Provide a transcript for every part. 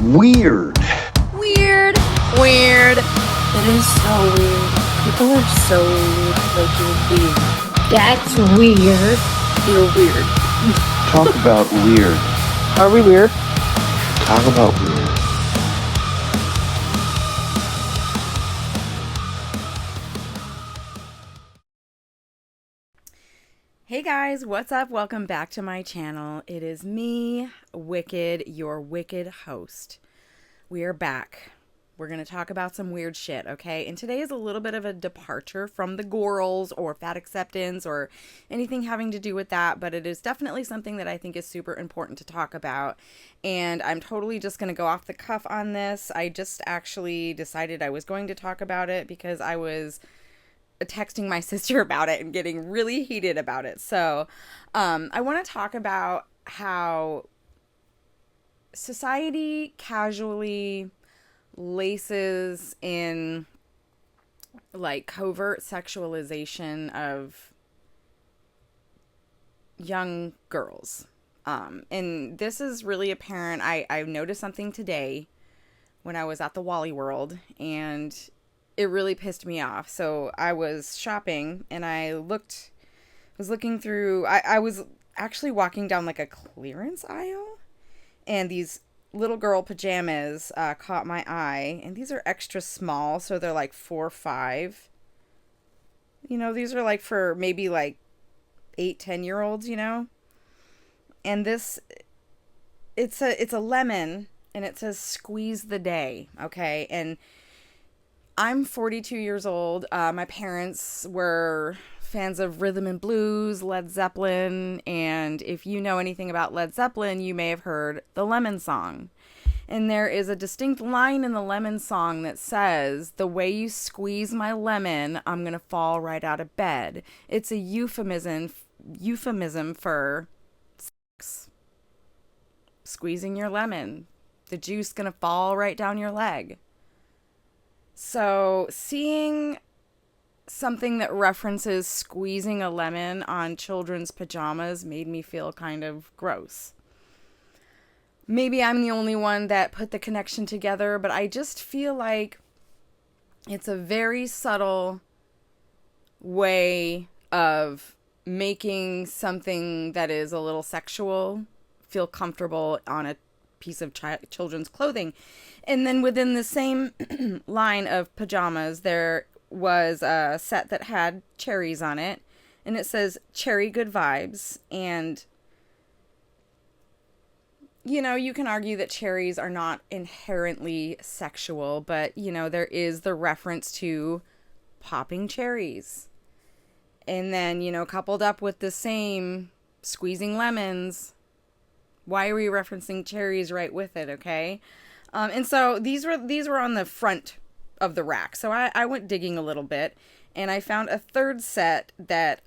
Weird. Weird. Weird. It is so weird. People are so weird. That's weird. You're weird. Talk about weird. Are we weird? Talk about weird. Hey guys, what's up? Welcome back to my channel. It is me, Wicked, your wicked host. We are back. We're going to talk about some weird shit, okay? And today is a little bit of a departure from the gorals or fat acceptance or anything having to do with that, but it is definitely something that I think is super important to talk about. And I'm totally just going to go off the cuff on this. I just actually decided I was going to talk about it because I was texting my sister about it and getting really heated about it. So I want to talk about how society casually laces in like covert sexualization of young girls. And this is really apparent. I noticed something today when I was at the Wally World, and it really pissed me off. So I was shopping and I was looking through, I was actually walking down like a clearance aisle, and these little girl pajamas caught my eye, and these are extra small. So they're like 4 or 5, these are like for maybe like 8, 10-year-olds, and this, it's a lemon, and it says squeeze the day. Okay. And I'm 42 years old. My parents were fans of rhythm and blues, Led Zeppelin, and if you know anything about Led Zeppelin, you may have heard the Lemon Song. And there is a distinct line in the Lemon Song that says, "The way you squeeze my lemon, I'm gonna fall right out of bed." It's a euphemism for sex. Squeezing your lemon, the juice gonna fall right down your leg. So seeing something that references squeezing a lemon on children's pajamas made me feel kind of gross. Maybe I'm the only one that put the connection together, but I just feel like it's a very subtle way of making something that is a little sexual feel comfortable on a piece of children's clothing. And then within the same line of pajamas, there was a set that had cherries on it, and it says cherry good vibes. And you can argue that cherries are not inherently sexual, but there is the reference to popping cherries. And then coupled up with the same squeezing lemons, why are we referencing cherries right with it? Okay. And so these were on the front of the rack. So I went digging a little bit, and I found a third set that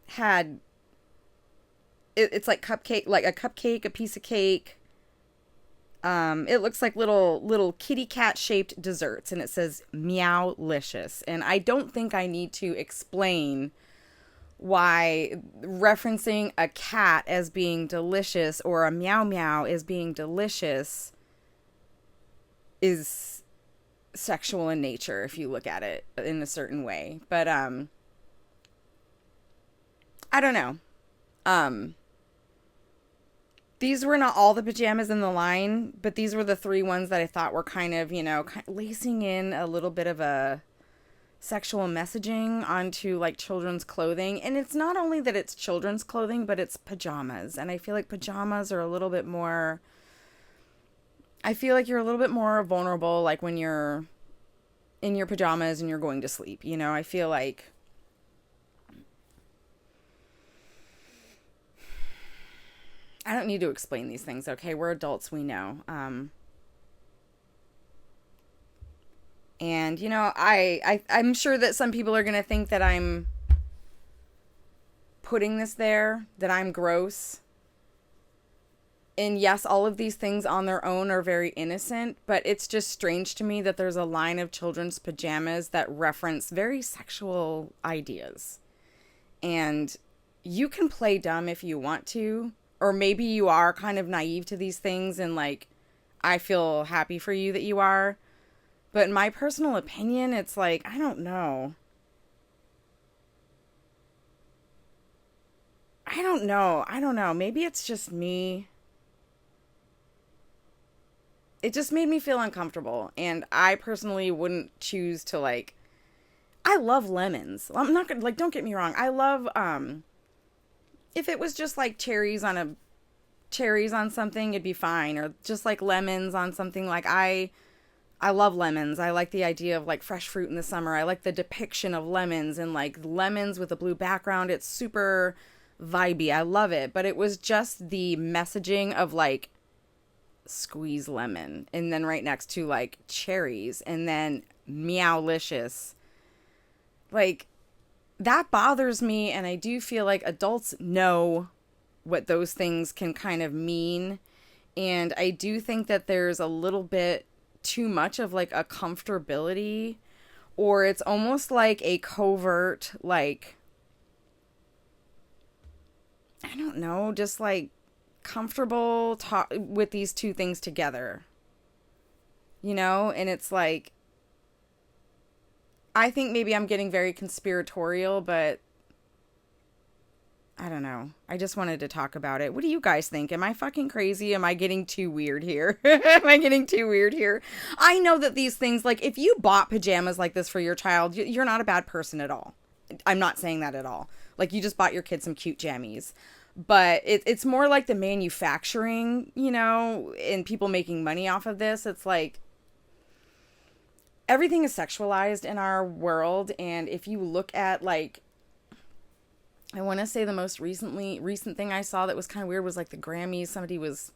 had it's like a cupcake, a piece of cake. It looks like little kitty cat shaped desserts, and it says meow-licious. And I don't think I need to explain why referencing a cat as being delicious or a meow meow as being delicious is sexual in nature if you look at it in a certain way. But I don't know. These were not all the pajamas in the line, but these were the 3 ones that I thought were kind of lacing in a little bit of a sexual messaging onto like children's clothing. And it's not only that it's children's clothing, but it's pajamas. And I feel like pajamas are a little bit more, I feel like you're a little bit more vulnerable, like when you're in your pajamas and you're going to sleep. I feel like I don't need to explain these things. Okay. We're adults. We know. And, I'm sure that some people are going to think that I'm putting this there, that I'm gross. And yes, all of these things on their own are very innocent, but it's just strange to me that there's a line of children's pajamas that reference very sexual ideas. And you can play dumb if you want to, or maybe you are kind of naive to these things and like I feel happy for you that you are. But in my personal opinion, it's like, I don't know. I don't know. Maybe it's just me. It just made me feel uncomfortable. And I personally wouldn't choose to, like, I love lemons. I'm not gonna, like, don't get me wrong. I love, if it was just like cherries on something, it'd be fine. Or just like lemons on something. Like, I love lemons. I like the idea of like fresh fruit in the summer. I like the depiction of lemons and like lemons with a blue background. It's super vibey. I love it. But it was just the messaging of like squeeze lemon and then right next to like cherries and then meowlicious. Like, that bothers me, and I do feel like adults know what those things can kind of mean. And I do think that there's a little bit too much of like a comfortability, or it's almost like a covert, like, I don't know, just like comfortable talk with these two things together, you know? And it's like, I think maybe I'm getting very conspiratorial, but I don't know. I just wanted to talk about it. What do you guys think? Am I fucking crazy? Am I getting too weird here? Am I getting too weird here? I know that these things, like, if you bought pajamas like this for your child, you're not a bad person at all. I'm not saying that at all. Like, you just bought your kid some cute jammies. But it's more like the manufacturing, you know, and people making money off of this. It's like, everything is sexualized in our world. And if you look at, like, I want to say the most recent thing I saw that was kind of weird was like the Grammys. Somebody was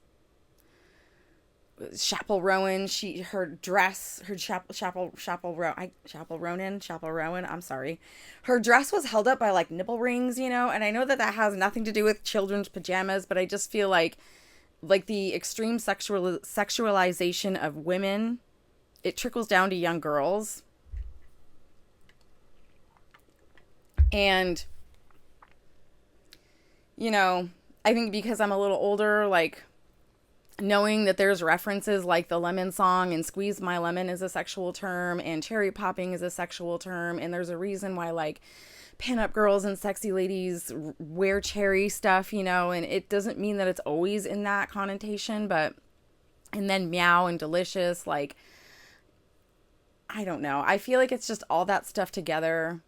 Chappell Rowan. Her dress, her Chappell Rowan. I'm sorry. Her dress was held up by like nipple rings, you know. And I know that has nothing to do with children's pajamas, but I just feel like the extreme sexualization of women, it trickles down to young girls. And, you know, I think because I'm a little older, like, knowing that there's references like the lemon song and squeeze my lemon is a sexual term and cherry popping is a sexual term. And there's a reason why, like, pinup girls and sexy ladies wear cherry stuff, you know, and it doesn't mean that it's always in that connotation, but, and then meow and delicious, like, I don't know. I feel like it's just all that stuff together.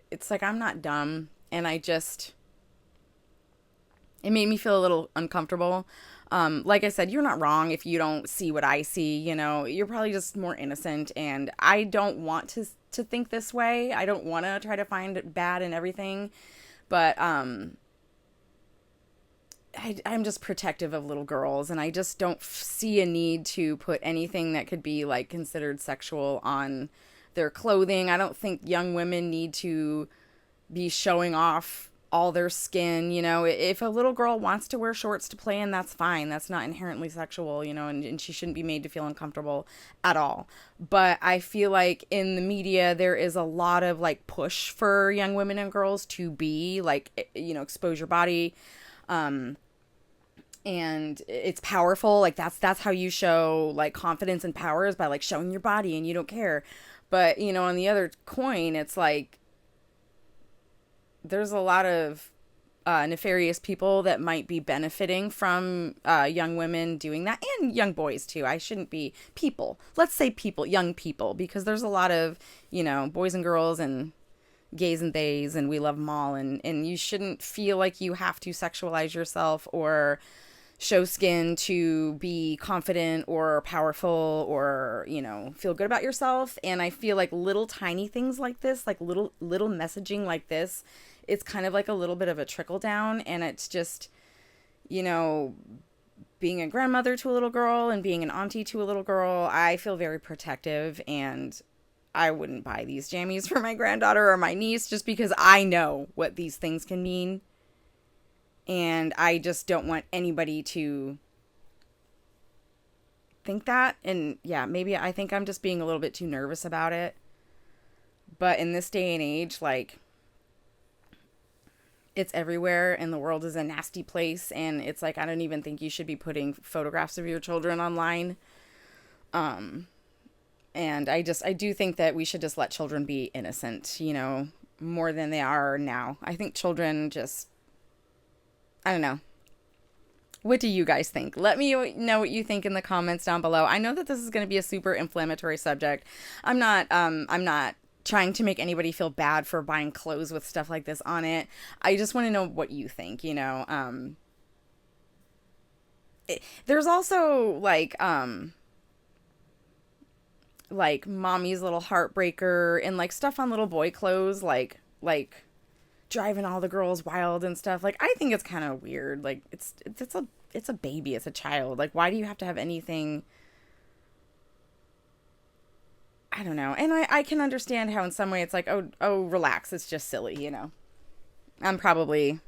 It's like, I'm not dumb. And it made me feel a little uncomfortable. Like I said, you're not wrong if you don't see what I see, you know, you're probably just more innocent. And I don't want to think this way. I don't want to try to find bad in everything. But I'm just protective of little girls. And I just don't see a need to put anything that could be like considered sexual on their clothing. I don't think young women need to be showing off all their skin, you know. If a little girl wants to wear shorts to play in, that's fine. That's not inherently sexual, you know, and she shouldn't be made to feel uncomfortable at all. But I feel like in the media, there is a lot of like push for young women and girls to be like, you know, expose your body. And it's powerful. Like that's how you show like confidence and power, is by like showing your body and you don't care. But, you know, on the other coin, it's like, there's a lot of nefarious people that might be benefiting from young women doing that, and young boys too. I shouldn't be people. Let's say people, young people, because there's a lot of, you know, boys and girls and gays and theys, and we love them all. And you shouldn't feel like you have to sexualize yourself or show skin to be confident or powerful or, you know, feel good about yourself. And I feel like little tiny things like this, like little messaging like this, it's kind of like a little bit of a trickle down. And it's just, you know, being a grandmother to a little girl and being an auntie to a little girl, I feel very protective, and I wouldn't buy these jammies for my granddaughter or my niece just because I know what these things can mean. And I just don't want anybody to think that. And yeah, maybe I think I'm just being a little bit too nervous about it. But in this day and age, like, it's everywhere and the world is a nasty place, and it's like I don't even think you should be putting photographs of your children online. And I do think that we should just let children be innocent, you know, more than they are now. I think children just, I don't know. What do you guys think? Let me know what you think in the comments down below. I know that this is going to be a super inflammatory subject. I'm not trying to make anybody feel bad for buying clothes with stuff like this on it. I just want to know what you think, you know. There's also like mommy's little heartbreaker and like stuff on little boy clothes, like driving all the girls wild and stuff. Like, I think it's kind of weird. Like, it's a baby, it's a child. Like, why do you have to have anything? I don't know. And I can understand how in some way it's like, oh, relax, it's just silly, you know. I'm probably,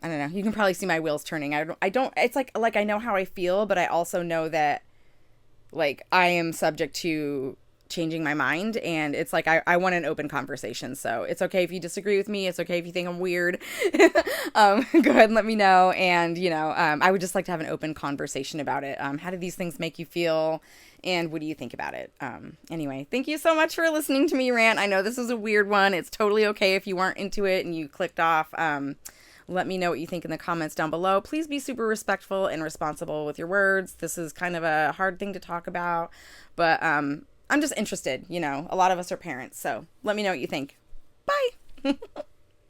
I don't know. You can probably see my wheels turning. I don't it's like I know how I feel, but I also know that like I am subject to changing my mind, and it's like I want an open conversation. So it's okay if you disagree with me, it's okay if you think I'm weird. Go ahead and let me know. And you know, I would just like to have an open conversation about it. How do these things make you feel, and what do you think about it? Anyway, thank you so much for listening to me rant. I know this was a weird one. It's totally okay if you weren't into it and you clicked off. Let me know what you think in the comments down below. Please be super respectful and responsible with your words. This is kind of a hard thing to talk about, but I'm just interested, you know. A lot of us are parents, so let me know what you think. Bye. What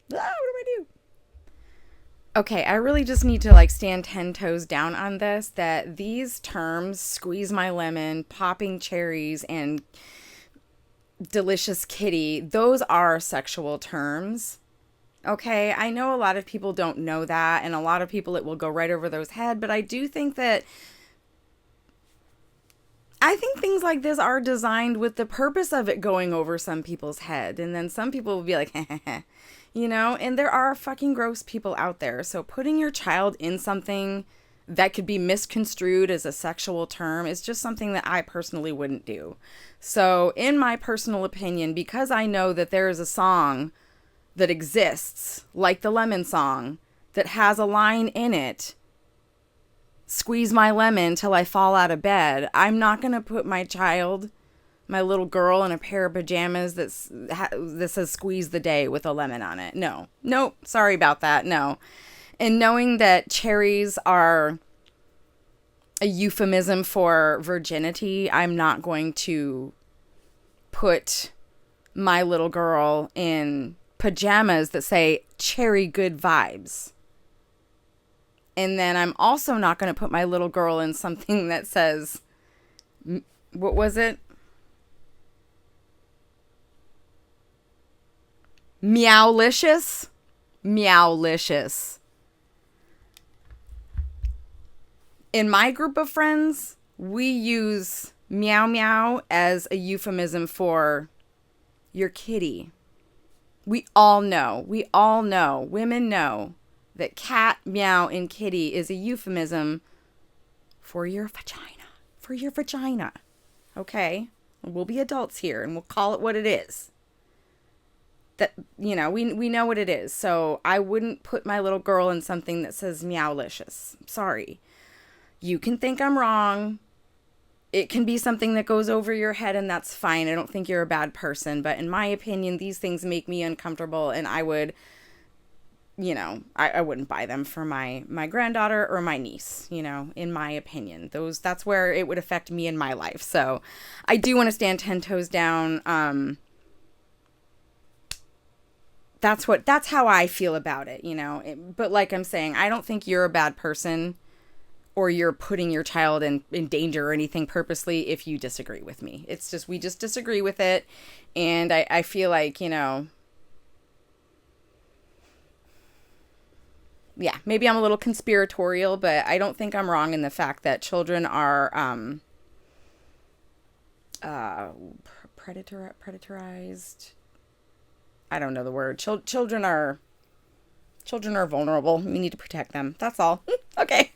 do I do? Okay, I really just need to like stand 10 toes down on this, that these terms, squeeze my lemon, popping cherries, and delicious kitty, those are sexual terms. Okay, I know a lot of people don't know that, and a lot of people it will go right over their head, but I do think that things like this are designed with the purpose of it going over some people's head, and then some people will be like, you know, and there are fucking gross people out there. So putting your child in something that could be misconstrued as a sexual term is just something that I personally wouldn't do. So in my personal opinion, because I know that there is a song that exists, like the Lemon song, that has a line in it, squeeze my lemon till I fall out of bed, I'm not going to put my child, my little girl, in a pair of pajamas that says squeeze the day with a lemon on it. No. Nope. Sorry about that. No. And knowing that cherries are a euphemism for virginity, I'm not going to put my little girl in pajamas that say cherry good vibes. And then I'm also not going to put my little girl in something that says, what was it? Meowlicious? Meowlicious. In my group of friends, we use meow meow as a euphemism for your kitty. We all know, women know that cat, meow, and kitty is a euphemism for your vagina. Okay? We'll be adults here and we'll call it what it is. That, you know, we know what it is. So I wouldn't put my little girl in something that says meowlicious. Sorry. You can think I'm wrong. It can be something that goes over your head, and that's fine. I don't think you're a bad person, but in my opinion, these things make me uncomfortable, and I would, you know, I wouldn't buy them for my granddaughter or my niece, you know, in my opinion. That's where it would affect me in my life. So I do want to stand 10 toes down. That's how I feel about it, you know. But like I'm saying, I don't think you're a bad person or you're putting your child in danger or anything purposely if you disagree with me. It's just, we just disagree with it. And I feel like, you know, yeah, maybe I'm a little conspiratorial, but I don't think I'm wrong in the fact that children are predatorized. I don't know the word. Children are vulnerable. We need to protect them. That's all. Okay.